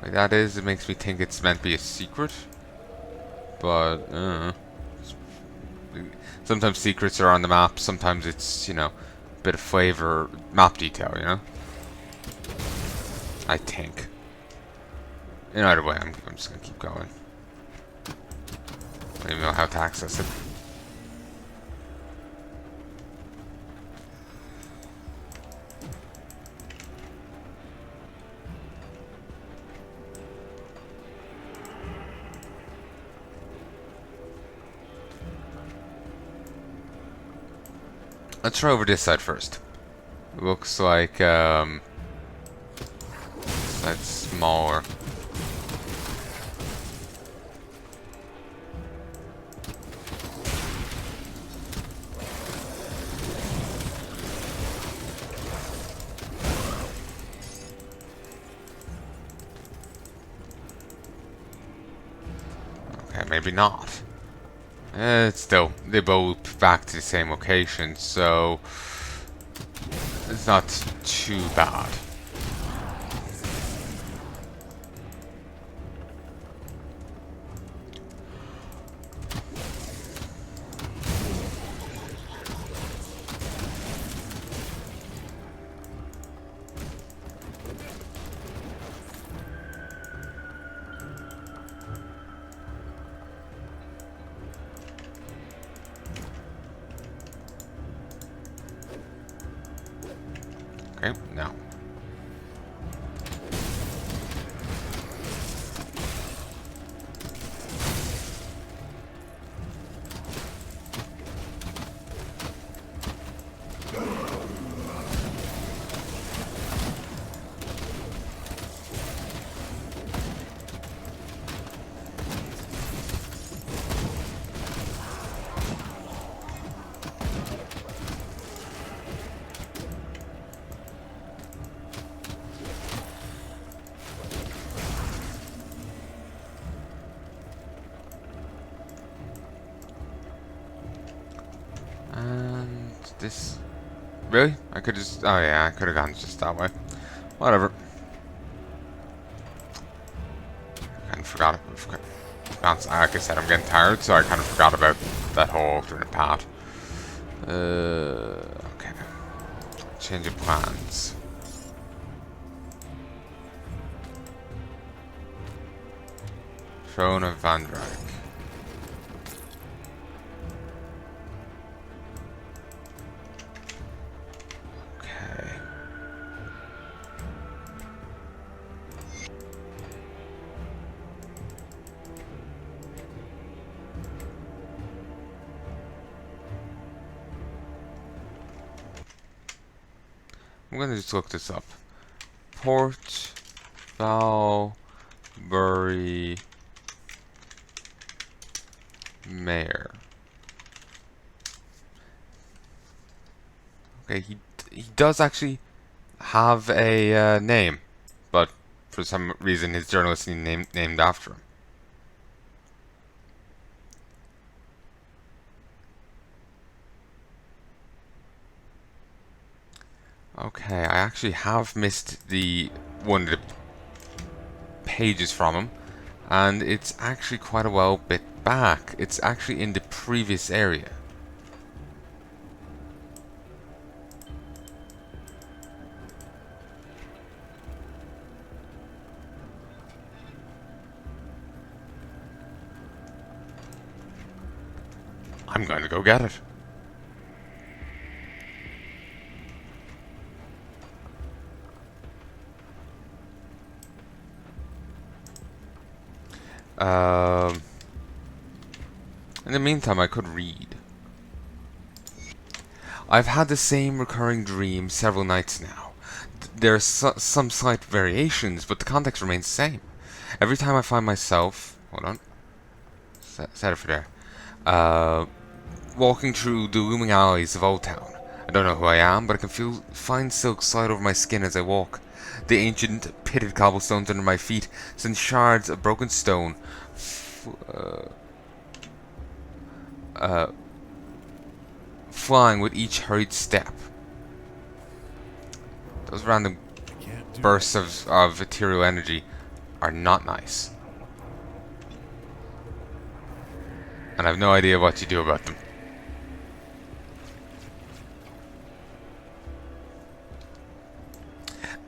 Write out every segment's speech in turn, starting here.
Like that is, it makes me think it's meant to be a secret. But, sometimes secrets are on the map, sometimes it's, you know, a bit of flavor, map detail, you know? I think. In either way, I'm just gonna keep going. I don't even know how to access it. Let's try over this side first. Looks like, that's smaller. Okay, maybe not. Still, they both back to the same location, so it's not too bad. Okay, now. And this... Really? I could just... Oh yeah, I could have gone just that way. Whatever. Kind of forgot. Like I said, I'm getting tired, so I kind of forgot about that whole alternate path. Okay. Change of plans. Theone of Van Akliritch. Okay. I'm gonna just look this up. Port Valbury Mayor. Okay, he does actually have a name, but for some reason his journalist is named after him. Okay, I actually have missed the one of the pages from him, and it's actually quite a well bit back. It's actually in the previous area. I'm going to go get it. In the meantime, I could read. I've had the same recurring dream several nights now. There are some slight variations, but the context remains the same. Every time I find myself... Hold on. Set it for there. Walking through the looming alleys of Old Town. I don't know who I am, but I can feel fine silk slide over my skin as I walk. The ancient, pitted cobblestones under my feet send shards of broken stone flying with each hurried step. Those random bursts of ethereal energy are not nice. And I have no idea what you do about them.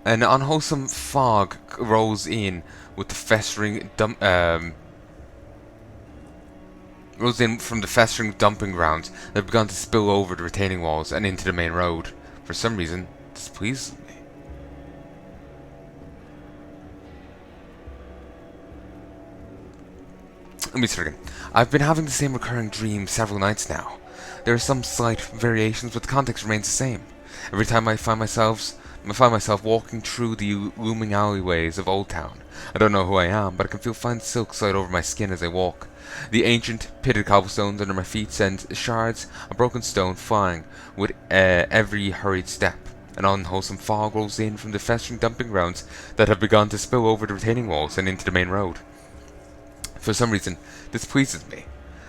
An unwholesome fog rolls in with the festering rolls in from the festering dumping grounds that have begun to spill over the retaining walls and into the main road. For some reason, this pleases me. Let me start again. I've been having the same recurring dream several nights now. There are some slight variations, but the context remains the same. Every time I find myself walking through the looming alleyways of Old Town. I don't know who I am, but I can feel fine silk slide over my skin as I walk. The ancient, pitted cobblestones under my feet send shards of broken stone flying with every hurried step. An unwholesome fog rolls in from the festering dumping grounds that have begun to spill over the retaining walls and into the main road. For some reason, this pleases me.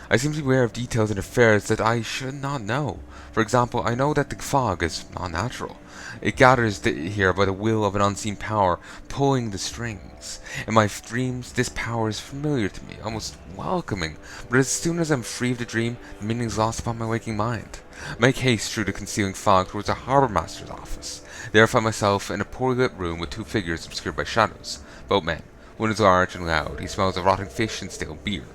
I seem to be aware of details in affairs that I should not know. For example, I know that the fog is not natural. It gathers here by the will of an unseen power, pulling the strings. In my dreams, this power is familiar to me, almost welcoming, but as soon as I'm free of the dream, the meaning is lost upon my waking mind. I make haste through the concealing fog towards the harbour master's office. There I find myself in a poorly lit room with two figures obscured by shadows, both men. One is large and loud. He smells of rotting fish and stale beer.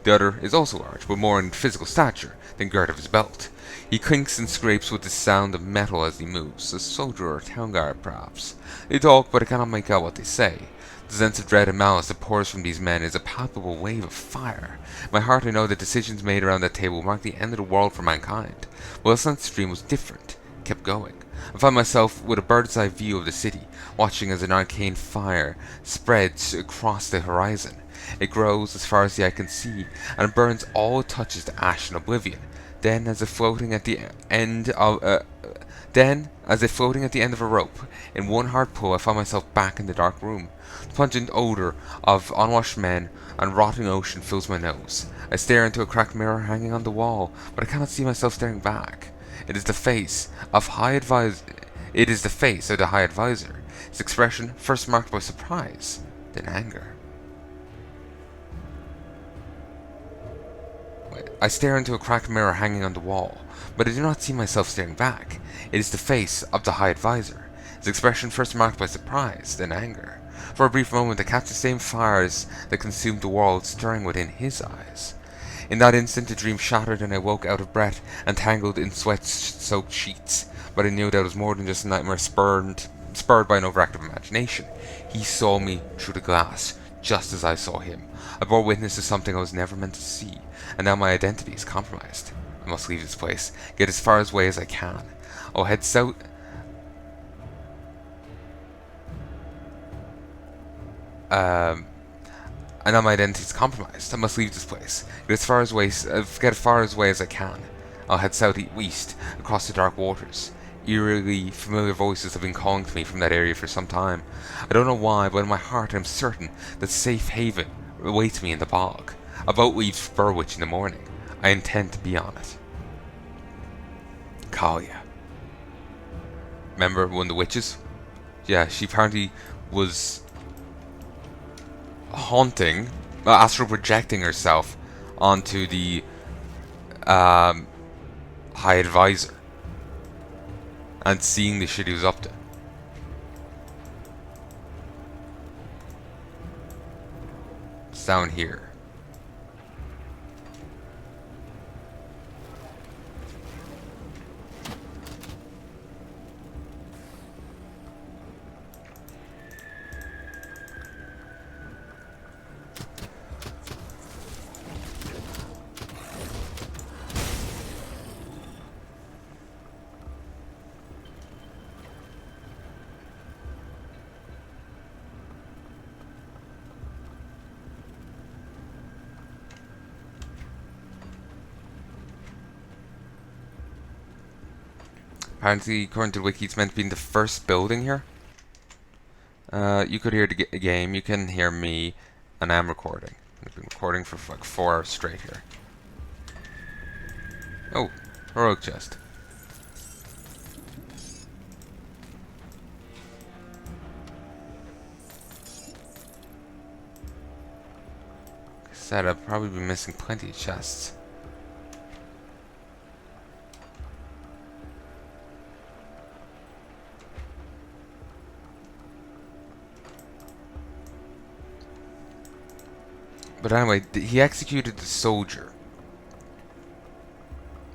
The other is also large, but more in physical stature than girth of his belt. He clinks and scrapes with the sound of metal as he moves, a soldier or a town guard perhaps. They talk, but I cannot make out what they say. The sense of dread and malice that pours from these men is a palpable wave of fire. In my heart I know that decisions made around that table will mark the end of the world for mankind. Well, this night's dream was different. It kept going. I find myself with a bird's eye view of the city, watching as an arcane fire spreads across the horizon. It grows as far as the eye can see, and burns all it touches to ash and oblivion. Then, as if floating at the end of a rope, in one hard pull, I find myself back in the dark room. The pungent odor of unwashed men and rotting ocean fills my nose. I stare into a cracked mirror hanging on the wall, but I cannot see myself staring back. It is the face of the High Advisor. His expression first marked by surprise, then anger. I stare into a cracked mirror hanging on the wall, but I do not see myself staring back. It is the face of the High Advisor. His expression first marked by surprise, then anger. For a brief moment I catch the same fires that consumed the world stirring within his eyes. In that instant the dream shattered and I woke out of breath and tangled in sweat-soaked sheets. But I knew that it was more than just a nightmare spurred by an overactive imagination. He saw me through the glass, just as I saw him. I bore witness to something I was never meant to see, and now my identity is compromised. I must leave this place, get as far away as I can. I'll head south. And now my identity is compromised. I must leave this place, get as far away as I can. I'll head southeast across the dark waters. Eerily familiar voices have been calling to me from that area for some time. I don't know why, but in my heart I am certain that safe haven awaits me in the bog. A boat leaves for Burwich in the morning. I intend to be on it. Kalia. Remember one of the witches? Yeah, she apparently was haunting, astral projecting herself onto the High Advisor and seeing the shit he was up to. It's down here. Apparently, according to the wiki, it's meant to be in the first building here. You could hear the game, you can hear me, and I'm recording. I've been recording for like 4 hours straight here. Oh, heroic chest. Said I'd probably be missing plenty of chests. But anyway, he executed the soldier.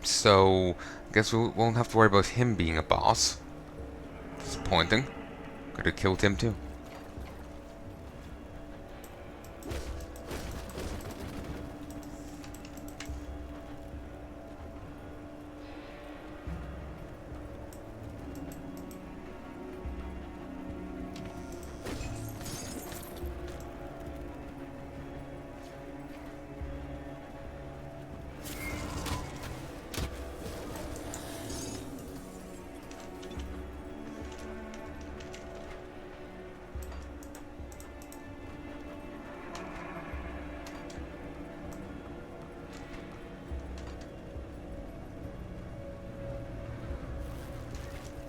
So, I guess we won't have to worry about him being a boss. Disappointing. Could have killed him too.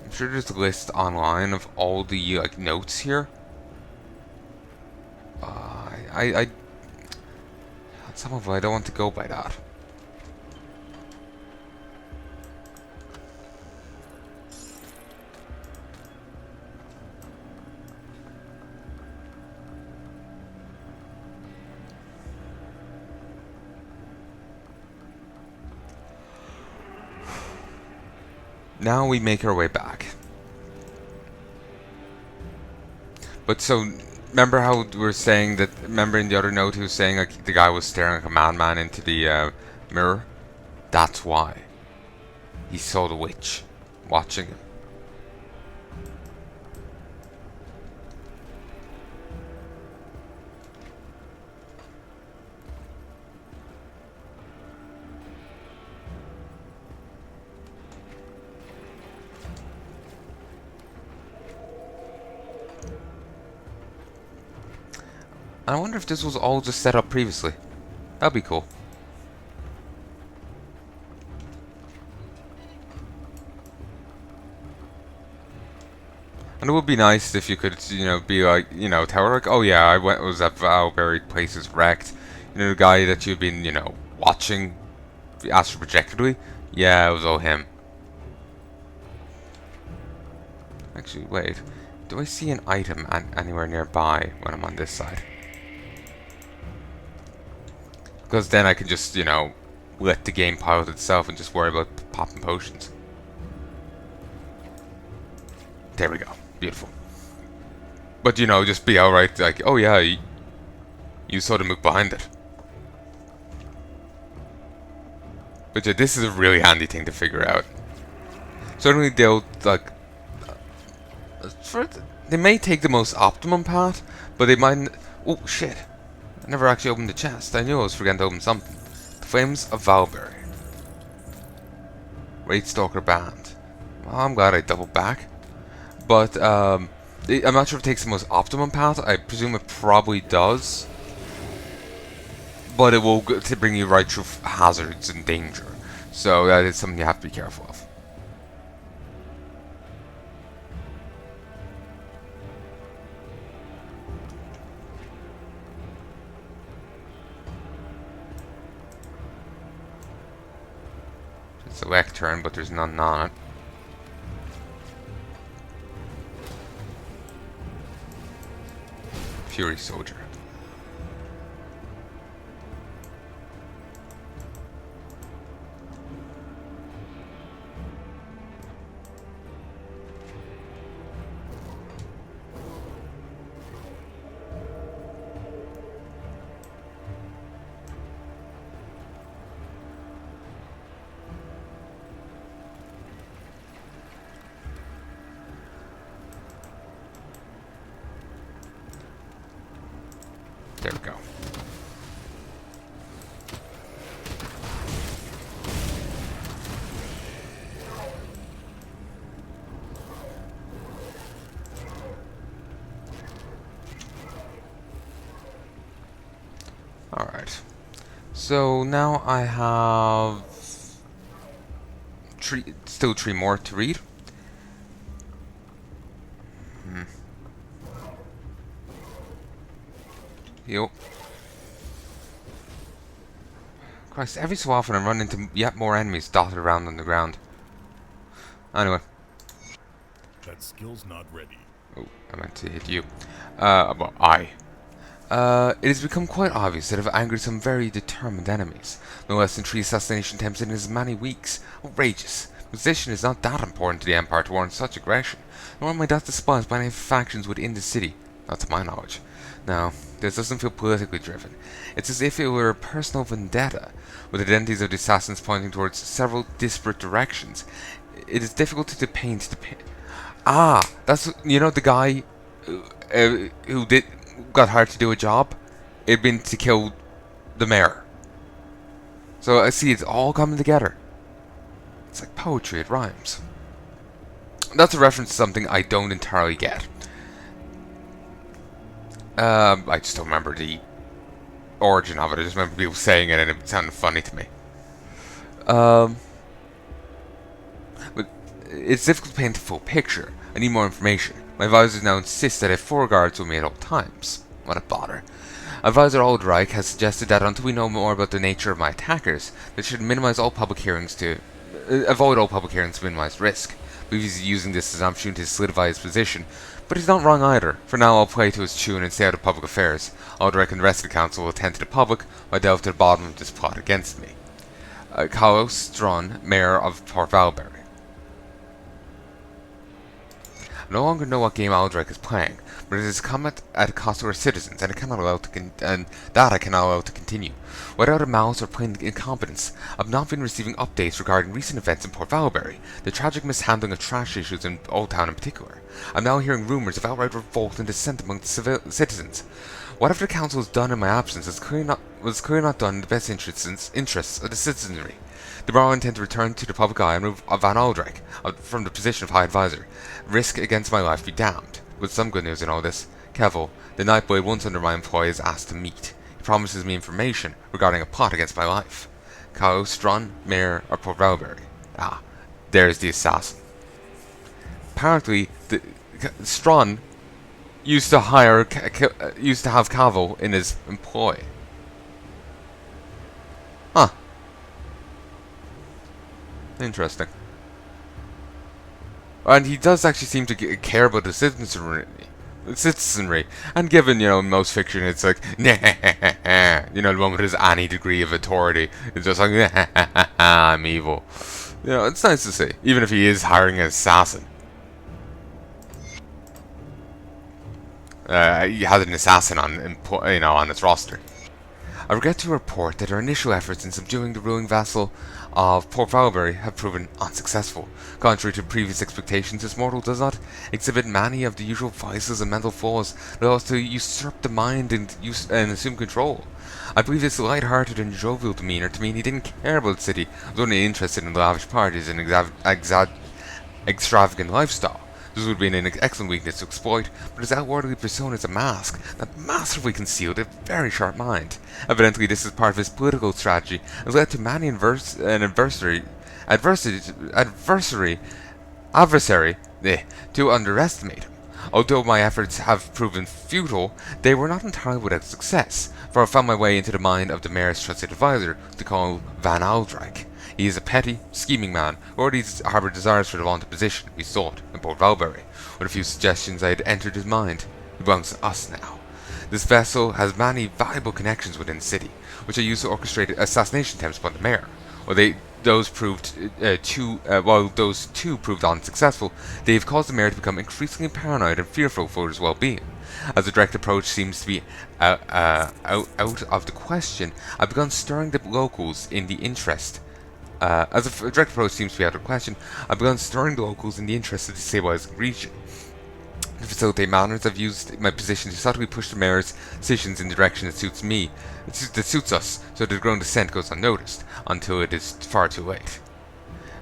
I'm sure there's a list online of all the like notes here. Some of them I don't want to go by that. Now we make our way back. But so, remember how we were saying that, remember in the other note he was saying like the guy was staring like a madman into the mirror? That's why. He saw the witch watching him. I wonder if this was all just set up previously. That'd be cool. And it would be nice if you could, you know, be like, you know, tell her like, oh yeah, was at Valbury, place is wrecked. You know, the guy that you've been, you know, watching astral projectedly. Yeah, it was all him. Actually, wait. Do I see an item anywhere nearby when I'm on this side? Because then I can just, you know, let the game pilot itself and just worry about popping potions. There we go. Beautiful. But, you know, just be outright like, oh yeah, you saw the mook behind it. But yeah, this is a really handy thing to figure out. Certainly they'll, like, they may take the most optimum path, but they might... Oh, shit. I never actually opened the chest. I knew I was forgetting to open something. The Flames of Valbury. Wraith Stalker Band. Well, I'm glad I doubled back. But, I'm not sure if it takes the most optimum path. I presume it probably does. But it will go to bring you right through hazards and danger. So that is something you have to be careful of. It's a lectern, but there's none on it. Fury Soldier. There we go. Alright. So now I have still 3 more to read. Yo. Christ, every so often I run into yet more enemies dotted around on the ground. Anyway. That skill's not ready. Oh, I meant to hit you. Well, it has become quite obvious that I've angered some very determined enemies. No less than 3 assassination attempts in as many weeks. Outrageous. Position is not that important to the Empire to warrant such aggression, nor am I that despised by any factions within the city. Not to my knowledge. Now, this doesn't feel politically driven. It's as if it were a personal vendetta, with identities of the assassins pointing towards several disparate directions. It is difficult to paint the Ah, that's, you know, the guy who got hired to do a job? It'd been to kill the mayor. So I see it's all coming together. It's like poetry, it rhymes. That's a reference to something I don't entirely get. I just don't remember the origin of it. I just remember people saying it and it sounded funny to me. But it's difficult to paint the full picture. I need more information. My advisors now insist that I have 4 guards with me at all times. What a bother. Advisor Aldrich has suggested that until we know more about the nature of my attackers, they should minimize all public hearings to avoid all public hearings to minimize risk. We've been using this as an opportunity to solidify his position, but he's not wrong either. For now, I'll play to his tune and stay out of public affairs. Aldrich and the rest of the council will attend to the public, while I delve to the bottom of this plot against me. Carlos Strun, Mayor of Port Valberry. I no longer know what game Aldrich is playing, but it has come at a cost to our citizens, and I cannot allow to continue. Without a malice or plain incompetence, I've not been receiving updates regarding recent events in Port Valberry, the tragic mishandling of trash issues in Old Town in particular. I'm now hearing rumours of outright revolt and dissent among the citizens. Whatever the council has done in my absence was clearly not done in the best interests of the citizenry. Tomorrow I intend to return to the public eye and remove Van Aldrich from the position of High Advisor. Risk against my life be damned. With some good news in all this, Kevel, the nightboy once under my employ, is asked to meet. He promises me information regarding a plot against my life. Kao Strun, Mayor of Port Valberry. Ah, there's the assassin. Apparently, Strun used to have Kevel in his employ. Huh. Interesting. And he does actually seem to care about the citizenry. And given, you know, most fiction, it's like, you know, the one with any degree of authority, it's just like, I'm evil. You know, it's nice to see, even if he is hiring an assassin. He has an assassin on its roster. I regret to report that our initial efforts in subduing the ruling vassal of Port Valberry have proven unsuccessful. Contrary to previous expectations, this mortal does not exhibit many of the usual vices and mental flaws that allow us to usurp the mind and assume control. I believe this light-hearted and jovial demeanour to mean he didn't care about the city, was only interested in lavish parties and extravagant lifestyle. This would be an excellent weakness to exploit, but his outwardly persona is a mask that masterfully concealed a very sharp mind. Evidently, this is part of his political strategy and has led to many adversary to underestimate him. Although my efforts have proven futile, they were not entirely without success, for I found my way into the mind of the mayor's trusted advisor, to call Van Aldrich. He is a petty, scheming man who already harboured desires for the vaunted position we sought in Port Valberry. With a few suggestions I had entered his mind. He belongs to us now. This vessel has many valuable connections within the city, which I used to orchestrate assassination attempts upon the mayor. While those two proved unsuccessful, they have caused the mayor to become increasingly paranoid and fearful for his well-being. As the direct approach seems to be out of the question, I've begun stirring the locals in the interest. As a direct approach seems to be out of question, I've begun stirring the locals in the interest of the stabilizing region. To facilitate matters, I've used my position to subtly push the mayor's decisions in the direction that suits us, so that the growing dissent goes unnoticed, until it is far too late.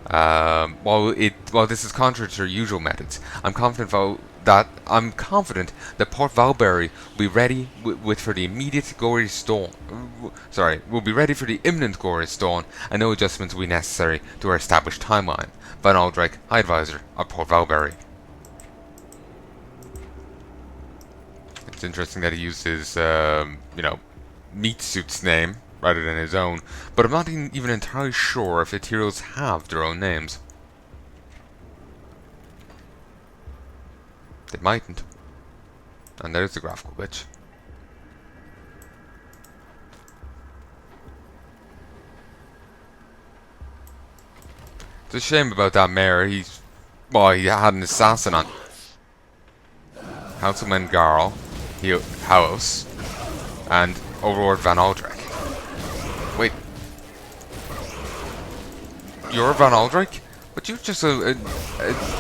While this is contrary to our usual methods, I'm confident that Port Valberry will be ready for the immediate gory storm. Will be ready for the imminent gory storm, and no adjustments will be necessary to our established timeline. Van Aldrich, High Advisor of Port Valberry. It's interesting that he used his, meat suit's name rather than his own, but I'm not even entirely sure if Ethereals have their own names. They mightn't. And there's the graphical glitch. It's a shame about that mayor. He had an assassin on Councilman Garl, House, and Overlord Van Aldrich. Wait. You're Van Aldrich? But you're just a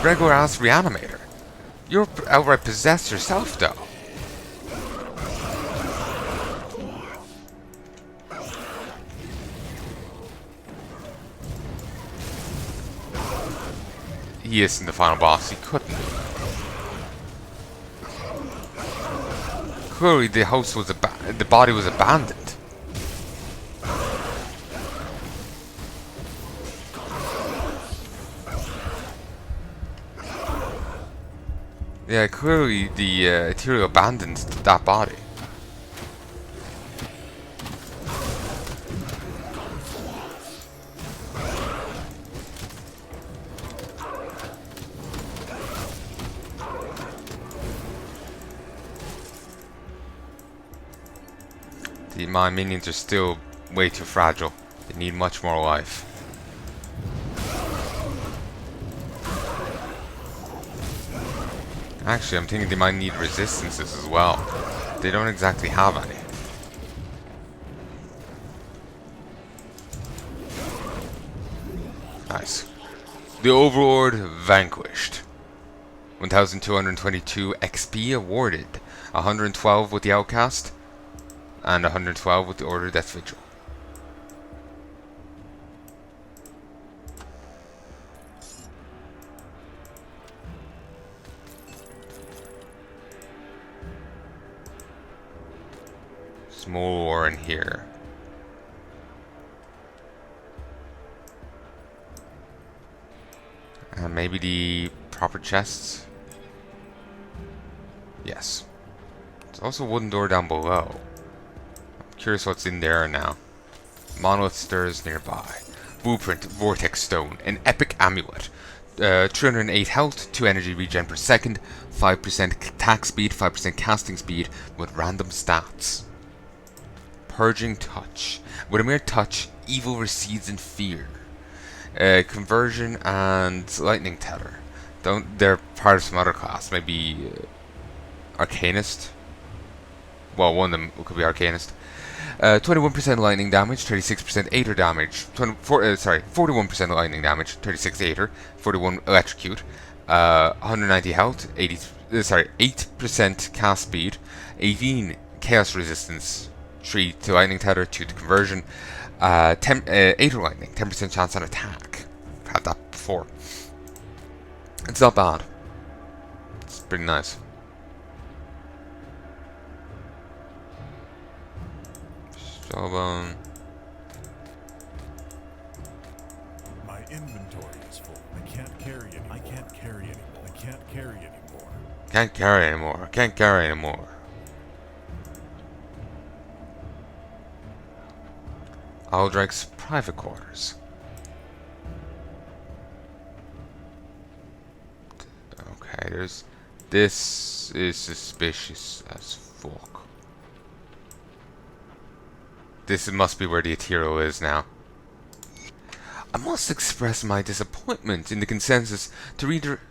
regular-ass reanimator. You're outright possessed yourself, though. He isn't the final boss. He couldn't. Clearly, the house was the body was abandoned. Yeah, clearly the Ethereal abandoned that body. My minions are still way too fragile. They need much more life. Actually, I'm thinking they might need resistances as well. They don't exactly have any. Nice. The Overlord vanquished. 1222 XP awarded. 112 with the Outcast. And 112 with the Order Death Vigil. Small war in here. And maybe the proper chests? Yes. There's also a wooden door down below. Curious what's in there now. Monolith stirs nearby. Blueprint, Vortex Stone, an epic amulet. 308 health, 2 energy regen per second, 5% attack speed, 5% casting speed with random stats. Purging Touch. With a mere touch, evil recedes in fear. Conversion and Lightning Tether. They're part of some other class. Maybe Arcanist. Well, one of them could be Arcanist. 21% lightning damage, 36% Aether damage, 41% lightning damage, 36 Aether, 41 electrocute, 190 health, 8% cast speed, 18 chaos resistance, 3 to lightning tether, 2 to conversion, 10 Aether lightning, 10% chance on attack. I've had that before. It's not bad. It's pretty nice. Jawbone. My inventory is full. I can't carry anymore. I can't carry anymore. I can't carry anymore. Can't carry anymore. I can't carry anymore. Aldrich's private quarters. Okay, this is suspicious as fuck. This must be where the Ethereal is now. I must express my disappointment in the consensus to redirect.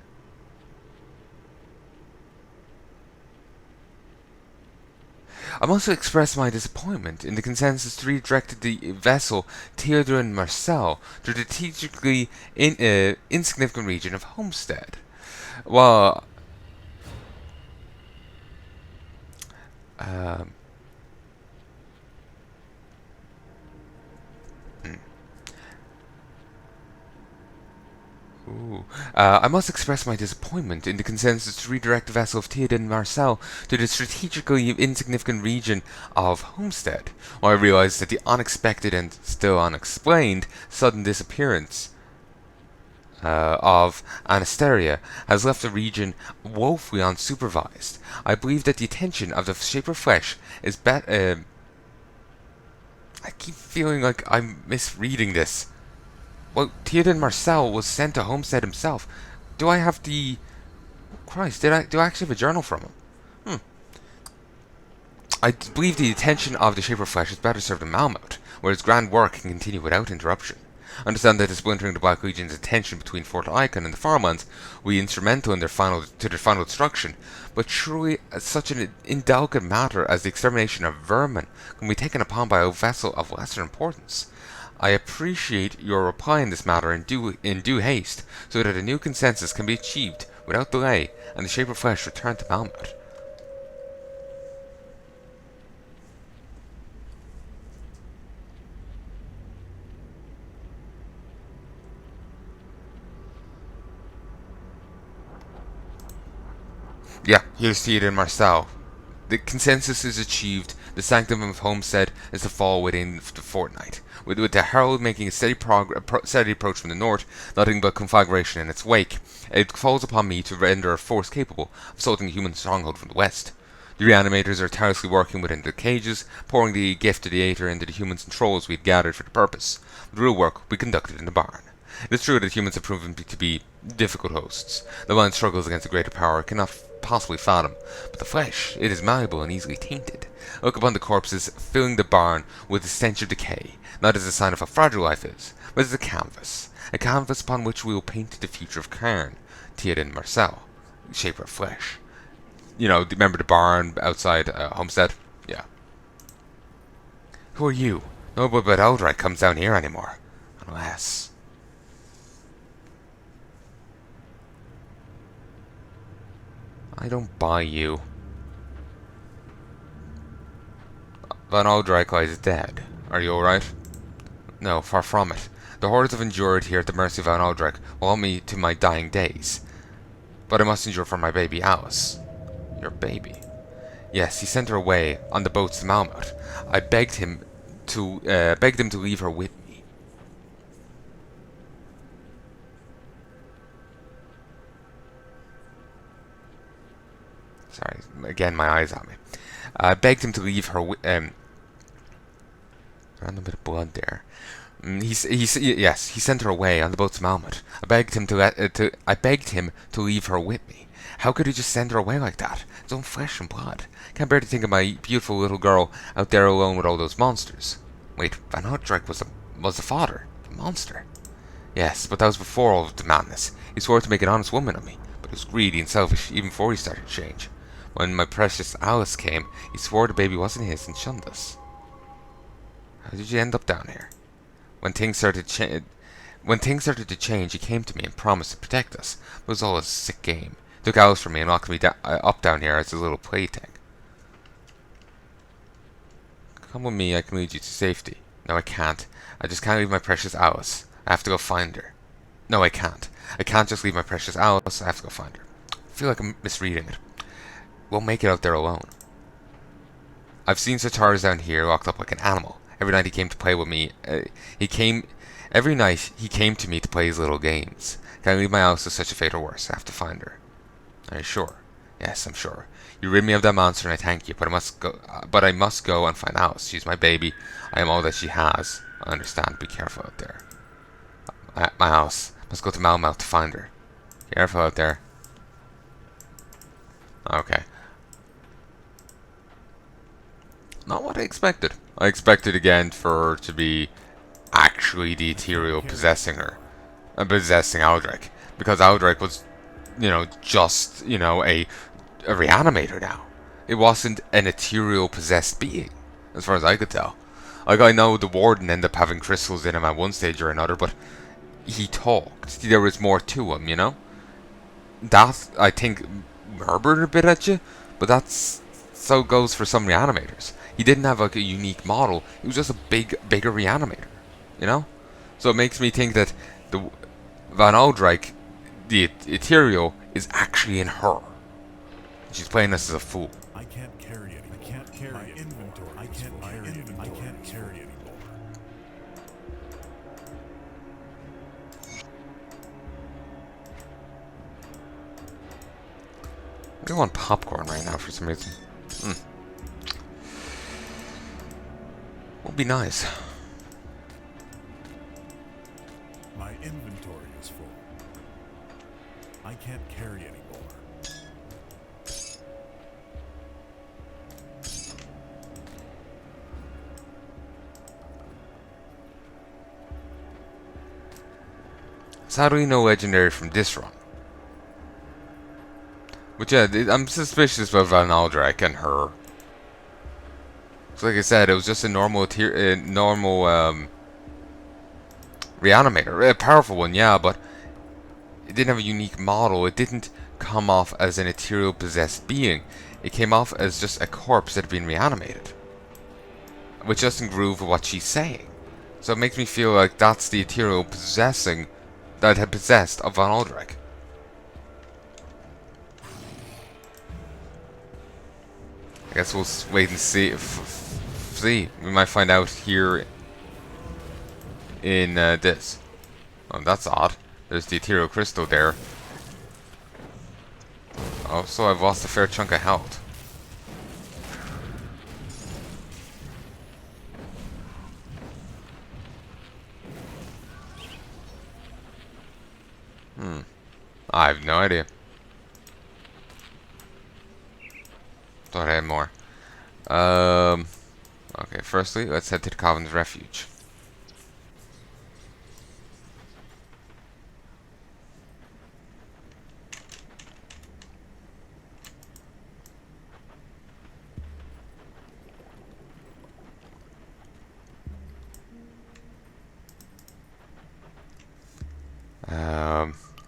I must express my disappointment in the consensus to redirect the vessel Theodore and Marcel to the strategically insignificant region of Homestead. Well, I must express my disappointment in the consensus to redirect the vessel of Theoden and Marcel to the strategically insignificant region of Homestead, while I realized that the unexpected and still unexplained sudden disappearance of Anasteria has left the region woefully unsupervised. I believe that the attention of the Shaper Flesh is I keep feeling like I'm misreading this. Well, Theoden Marcel was sent to Homestead himself. Do I have the... Christ, do I actually have a journal from him? I believe the attention of the Shaper of Flesh is better served in Malmouth, where his grand work can continue without interruption. I understand that the splintering the Black Legion's attention between Fort Icon and the farmlands will be instrumental in their final destruction, but surely such an indelicate matter as the extermination of vermin can be taken upon by a vessel of lesser importance. I appreciate your reply in this matter in due haste, so that a new consensus can be achieved without delay, and the Shaper of Flesh return to Malmouth. Yeah, here's Theoden Marcel. The consensus is achieved. The sanctum of Homestead is to fall within the fortnight, with the Herald making a steady approach from the north, nothing but conflagration in its wake. It falls upon me to render a force capable of assaulting a human stronghold from the west. The reanimators are tirelessly working within the cages, pouring the gift of the Aether into the humans and trolls we had gathered for the purpose. The real work will be conducted in the barn. It is true that humans have proven to be difficult hosts. The mind struggles against a greater power it cannot possibly fathom, but the flesh, it is malleable and easily tainted. Look upon the corpses filling the barn with the stench of decay, not as a sign of how fragile life is, but as a canvas upon which we will paint the future of Cairn, Theoden Marcel, Shaper of Flesh. You know, remember the barn outside Homestead? Yeah. Who are you? Nobody but Aldrich comes down here anymore. Unless... I don't buy you. Van Aldrich is dead. Are you alright? No, far from it. The horrors I've endured here at the mercy of Van Aldrich will hold me to my dying days. But I must endure for my baby Alice. Your baby? Yes, he sent her away on the boats to Malmouth. I begged him to leave her with me. Sorry, again, my eyes on me. I begged him to leave her with... random bit of blood there. Yes, he sent her away on the boat to Malmouth. I begged him to leave her with me. How could he just send her away like that? His own flesh and blood. Can't bear to think of my beautiful little girl out there alone with all those monsters. Wait, Van Aldrich was the father, the monster. Yes, but that was before all of the madness. He swore to make an honest woman of me, but he was greedy and selfish even before he started to change. When my precious Alice came, he swore the baby wasn't his and shunned us. How did you end up down here? When things started to change, he came to me and promised to protect us. It was all a sick game. He took Alice from me and locked me up down here as his little plaything. Come with me, I can lead you to safety. No, I can't. I just can't leave my precious Alice. I have to go find her. No, I can't. I can't just leave my precious Alice. I have to go find her. I feel like I'm misreading it. Won't make it out there alone. I've seen Satars down here locked up like an animal. Every night he came to play with me. Every night he came to me to play his little games. Can I leave my Alice to such a fate or worse? I have to find her. Are you sure? Yes, I'm sure. You rid me of that monster and I thank you, but I must go and find Alice. She's my baby. I am all that she has. I understand. Be careful out there. My Alice. Must go to Malmouth to find her. Careful out there. Okay. Not what I expected. I expected again for her to be actually the ethereal possessing her. Possessing Aldrich. Because Aldrich was, just, a reanimator now. It wasn't an ethereal possessed being, as far as I could tell. Like, I know the warden ended up having crystals in him at one stage or another, but he talked. There was more to him, That, I think, murmured a bit at you, but that's so goes for some reanimators. He didn't have like a unique model. He was just a bigger reanimator, So it makes me think that the Van Aldrich, the ethereal, is actually in her. She's playing this as a fool. I can't carry it. I can't carry my inventory. I can't carry it. I can't carry anymore. I want popcorn right now for some reason. What That'd be nice. My inventory is full. I can't carry anymore. Sadly, no legendary from this run. But yeah, I'm suspicious about Van Aldritch and her. So like I said, it was just a normal reanimator. A powerful one, yeah, but it didn't have a unique model. It didn't come off as an ethereal possessed being. It came off as just a corpse that had been reanimated. Which doesn't groove with what she's saying. So it makes me feel like that's the ethereal possessing that had possessed of Van Aldritch. I guess we'll wait and see. See, we might find out here in this. Oh, that's odd. There's the ethereal crystal there. Oh, so I've lost a fair chunk of health. I have no idea. Thought I had more. Okay, firstly, let's head to the Covan's Refuge.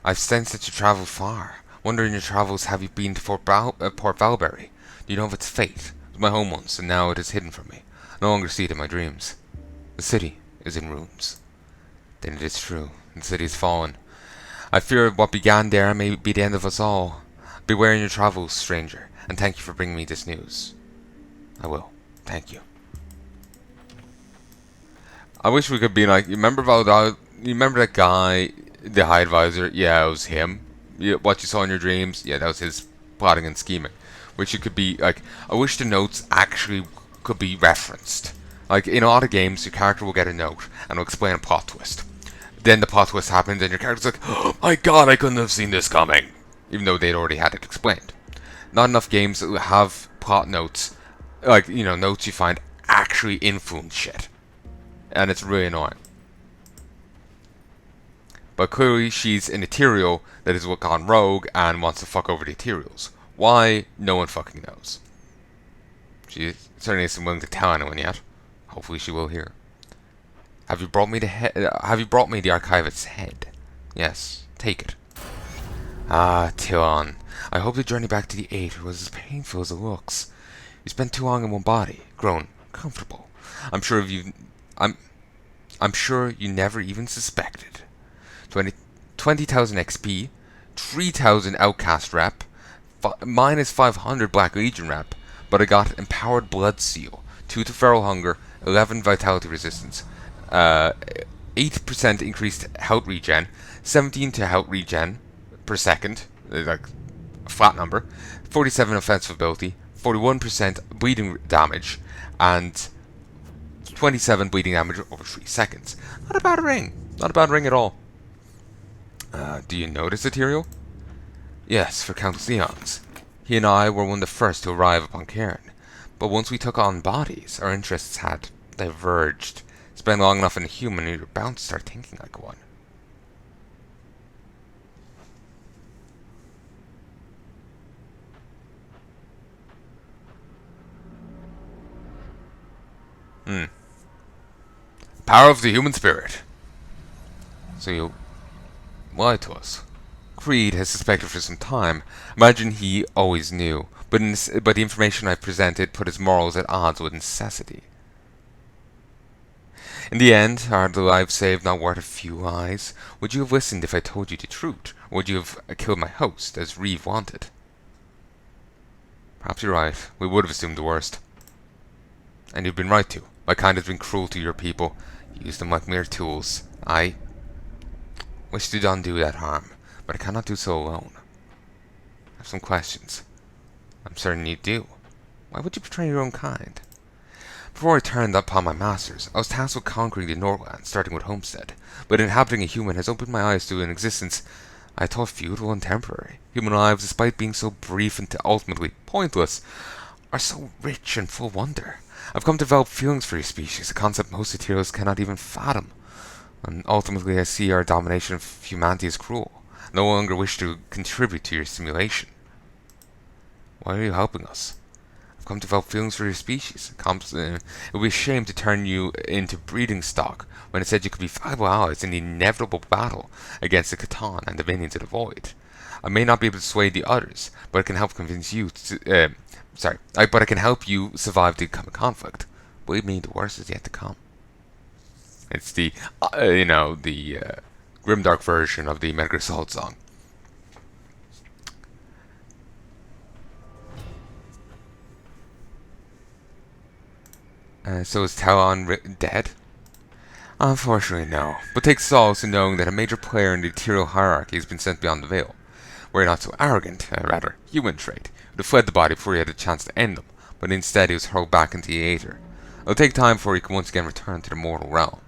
I've sensed that you travel far. Wonder in your travels, have you been to Port Valberry? Do you know of its fate? It was my home once, and now it is hidden from me. I no longer see it in my dreams. The city is in ruins. Then it is true. The city is fallen. I fear what began there may be the end of us all. Beware in your travels, stranger, and thank you for bringing me this news. I will. Thank you. I wish we could be like, you remember that guy, the High Advisor? Yeah, it was him. What you saw in your dreams? Yeah, that was his plotting and scheming. Which it could be like, I wish the notes actually could be referenced. Like in a lot of games, your character will get a note and it'll explain a plot twist. Then the plot twist happens and your character's like, oh my god, I couldn't have seen this coming. Even though they'd already had it explained. Not enough games that will have plot notes, like, you know, notes you find actually influence shit. And it's really annoying. But clearly she's an ethereal that is gone rogue and wants to fuck over the ethereals. Why? No one fucking knows. She certainly isn't willing to tell anyone yet. Hopefully she will hear. Have you brought me the archivist's head? Yes, take it. Ah, Theone. I hope the journey back to the Eight was as painful as it looks. You spent too long in one body, grown comfortable. I'm sure you never even suspected. 20,000 XP, 3,000 Outcast rep, minus 500 Black Legion rep, but I got Empowered Blood Seal, 2 to Feral Hunger, 11 Vitality Resistance, 8% increased health regen, 17 to health regen per second, like a flat number, 47 offensive ability, 41% bleeding damage, and 27 bleeding damage over 3 seconds. Not a bad ring. Not a bad ring at all. Do you notice Ethereal? Yes, for countless eons. He and I were one of the first to arrive upon Cairn, but once we took on bodies, our interests had diverged. Spend long enough in a human and you're bound to start thinking like one. Power of the human spirit. So you lied to us. Creed has suspected for some time. Imagine he always knew. But the information I presented put his morals at odds with necessity. In the end, are the lives saved not worth a few lies? Would you have listened if I told you the truth? Or would you have killed my host, as Reeve wanted? Perhaps you're right. We would have assumed the worst. And you've been right to. My kind has been cruel to your people. Use them like mere tools. I wish to undo that harm, but I cannot do so alone. I have some questions. I'm certain you do. Why would you betray your own kind? Before I turned upon my masters, I was tasked with conquering the Northland, starting with Homestead. But inhabiting a human has opened my eyes to an existence I thought futile and temporary. Human lives, despite being so brief and ultimately pointless, are so rich and full of wonder. I've come to develop feelings for your species, a concept most Ethereals cannot even fathom. And ultimately I see our domination of humanity as cruel. I no longer wish to contribute to your simulation. Why are you helping us? I've come to develop feelings for your species. It would be a shame to turn you into breeding stock when it said you could be valuable allies in the inevitable battle against the Catan and the Minions of the Void. I may not be able to sway the others, but I can help convince you to, but I can help you survive the coming conflict. Believe me, the worst is yet to come. It's the, grimdark version of the Metal Gear Solid song. So is Talon dead? Unfortunately, no. But take solace in knowing that a major player in the ethereal hierarchy has been sent beyond the veil. Were he not so arrogant, rather human trait, would have fled the body before he had a chance to end them, but instead he was hurled back into the Aether. It'll take time before he can once again return to the mortal realm.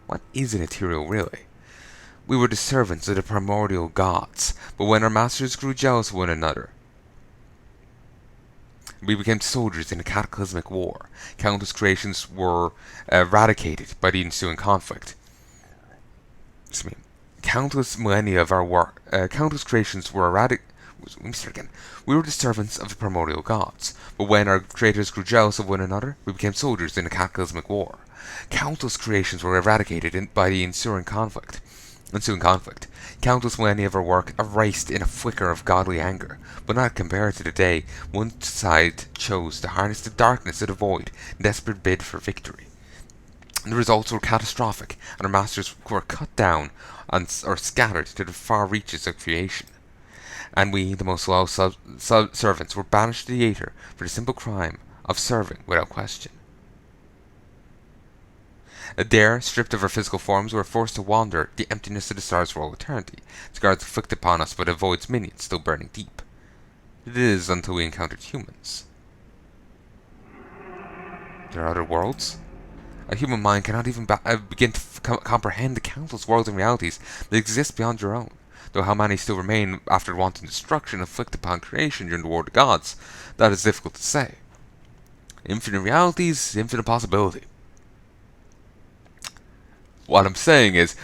What is an ethereal, really? We were the servants of the primordial gods, but when our masters grew jealous of one another, we became soldiers in a cataclysmic war. Countless creations were eradicated by the ensuing conflict. Countless millennia of our work, countless creations were eradicated. Let me start again. We were the servants of the primordial gods, but when our creators grew jealous of one another, we became soldiers in a cataclysmic war. Countless creations were eradicated by the ensuing conflict. Countless millennia of our work erased in a flicker of godly anger, but not compared to the day one side chose to harness the darkness of the void in desperate bid for victory. The results were catastrophic, and our masters were cut down or scattered to the far reaches of creation. And we, the most loyal servants, were banished to the Aether for the simple crime of serving without question. There, stripped of our physical forms, we were forced to wander the emptiness of the stars for all eternity, scars inflicted upon us by the void's minions still burning deep. It is until we encountered humans. There are other worlds? A human mind cannot even begin to comprehend the countless worlds and realities that exist beyond your own, though how many still remain after the wanton destruction inflicted upon creation during the War of the Gods, that is difficult to say. Infinite realities, infinite possibility. What I'm saying is,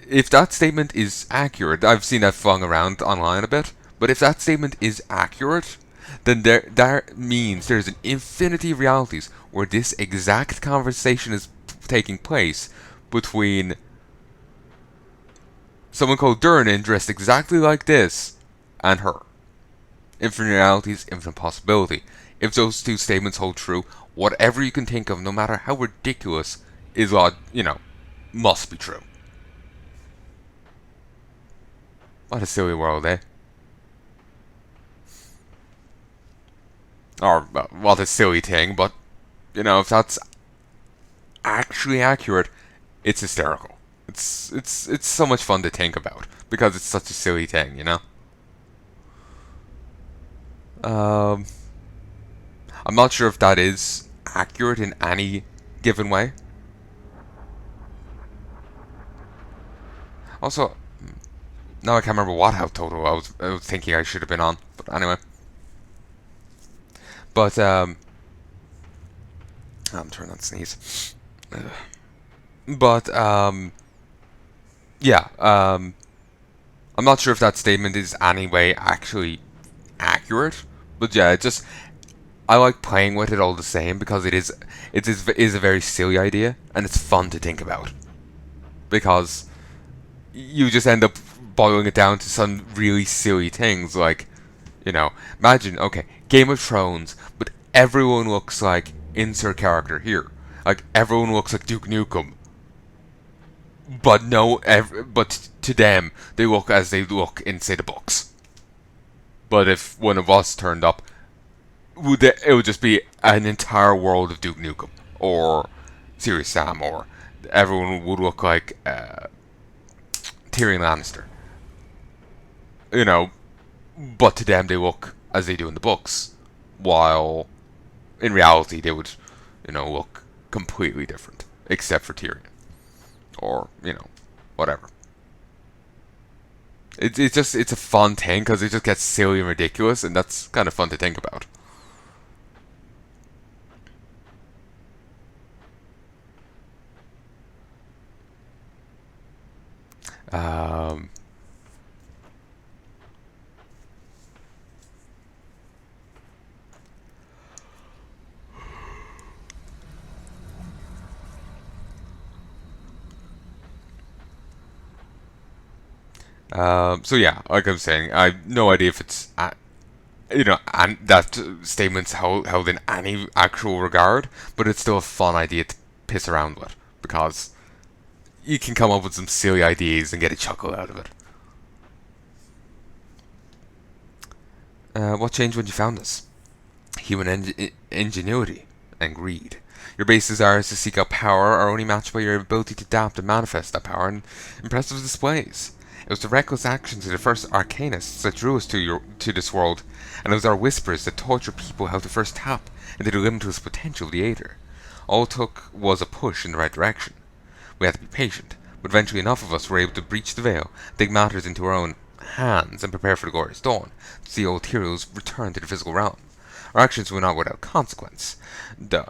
if that statement is accurate, I've seen that flung around online a bit, but if that statement is accurate, then that means there's an infinity of realities where this exact conversation is taking place between someone called Durnan dressed exactly like this and her. Infinite realities, infinite possibility. If those two statements hold true, whatever you can think of, no matter how ridiculous, is must be true. What a silly world, eh? Or, what a silly thing, but, if that's actually accurate, it's hysterical. It's so much fun to think about, because it's such a silly thing, I'm not sure if that is accurate in any given way. Also, now I can't remember what health total I was thinking I should have been on, but anyway. But, I'm trying not to sneeze. But, yeah, I'm not sure if that statement is anyway actually accurate, but yeah, I like playing with it all the same because it is a very silly idea, and it's fun to think about. Because you just end up boiling it down to some really silly things, like, imagine, okay, Game of Thrones, but everyone looks like insert character here. Like, everyone looks like Duke Nukem. But but to them, they look as they look in, say, the books. But if one of us turned up, it would just be an entire world of Duke Nukem, or Serious Sam, or everyone would look like Tyrion Lannister. But to them they look as they do in the books, while in reality they would you know, look completely different, except for Tyrion, or you know, whatever. It's a fun thing because it just gets silly and ridiculous, and that's kind of fun to think about. Um, so yeah, like I'm saying, I have no idea if it's you know, and that statement's held in any actual regard, but it's still a fun idea to piss around with because you can come up with some silly ideas and get a chuckle out of it. What changed when you found us? Human ingenuity and greed. Your base desires to seek out power are only matched by your ability to adapt and manifest that power in impressive displays. It was the reckless actions of the first arcanists that drew us to this world, and it was our whispers that taught your people how to first tap into the limitless potential of the Aether. All it took was a push in the right direction. We had to be patient, but eventually enough of us were able to breach the veil, take matters into our own hands, and prepare for the glorious dawn, to see old heroes return to the physical realm. Our actions were not without consequence. Though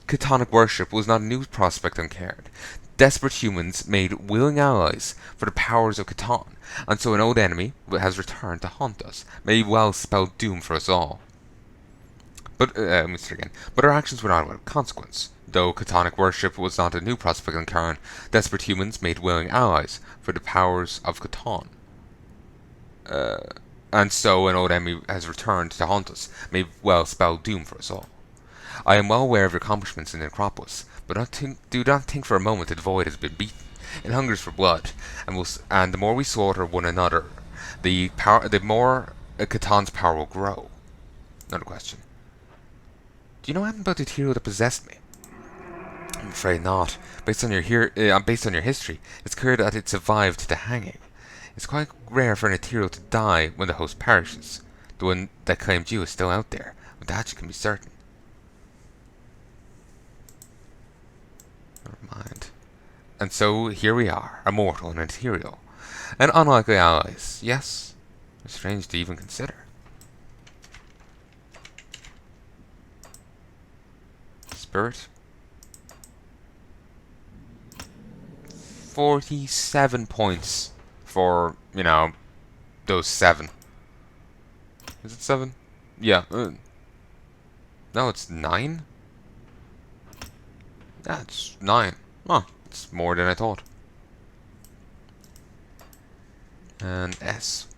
Chthonic worship was not a new prospect uncared, desperate humans made willing allies for the powers of Catan, and so an old enemy has returned to haunt us, may well spell doom for us all. Let me start again. But our actions were not without consequence. Though Chthonic worship was not a new prospect on Cairn, desperate humans made willing allies for the powers of Catan. And so an old enemy has returned to haunt us, may well spell doom for us all. I am well aware of your accomplishments in the Necropolis, but do not think for a moment that the void has been beaten. It hungers for blood, and the more we slaughter one another, the more Catan's power will grow. Another question. Do you know anything about the hero that possessed me? I'm afraid not. Based on your history, it's clear that it survived the hanging. It's quite rare for an hero to die when the host perishes. The one that claimed you is still out there, but that you can be certain. Never mind. And so here we are, a mortal and an ethereal, and unlikely allies. Yes, it's strange to even consider. Spirit. 47 points for, you know, those 7. Is it 7? Yeah. No, it's 9? Yeah, it's 9. Oh, it's more than I thought. And S.